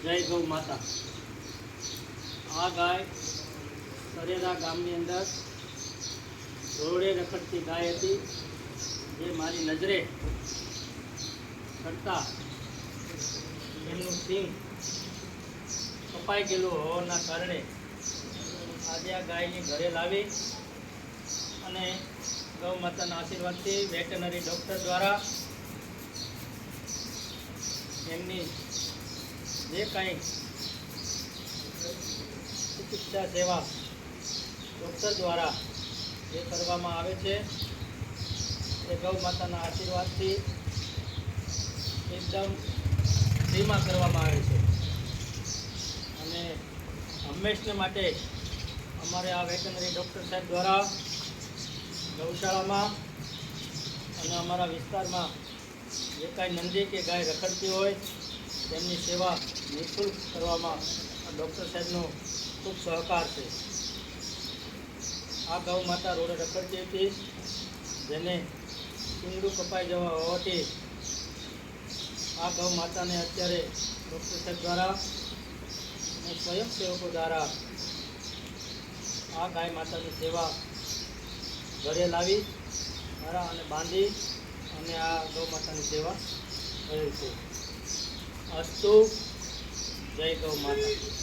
જય ગૌ માતા। આ ગાય સરેરા ગામની અંદર રોડે રખડતી ગાય હતી, જે મારી નજરે ચડતા એમનું સિંગ કપાઈ ગયેલું હોવાના કારણે આજે આ ગાયને ઘરે લાવી અને ગૌ માતાના આશીર્વાદથી વેટરનરી ડૉક્ટર દ્વારા એમની જે કાંઈ ચિકિત્સા સેવા ડૉક્ટર દ્વારા જે કરવામાં આવે છે એ ગૌ માતાના આશીર્વાદથી એકદમ ફ્રીમાં કરવામાં આવે છે અને હંમેશને માટે અમારે આ વેટરનરી ડૉક્ટર સાહેબ દ્વારા ગૌશાળામાં અને અમારા વિસ્તારમાં જે કાંઈ નંદી કે ગાય રખડતી હોય તેમની સેવા નિઃશુલ્ક કરવામાં ડૉક્ટર સાહેબનો ખૂબ સહકાર છે। આ ગૌ માતા રોડે રખડતી હતી, જેને શિંગડું કપાઈ જવા હોવાથી આ ગૌ માતાને અત્યારે ડૉક્ટર સાહેબ દ્વારા અને સ્વયંસેવકો દ્વારા આ ગાય માતાની સેવા ઘરે લાવી મારા અને બાંધી અને આ ગૌ માતાની સેવા કરે છે। અસ્તુ, જય ગૌ માતા।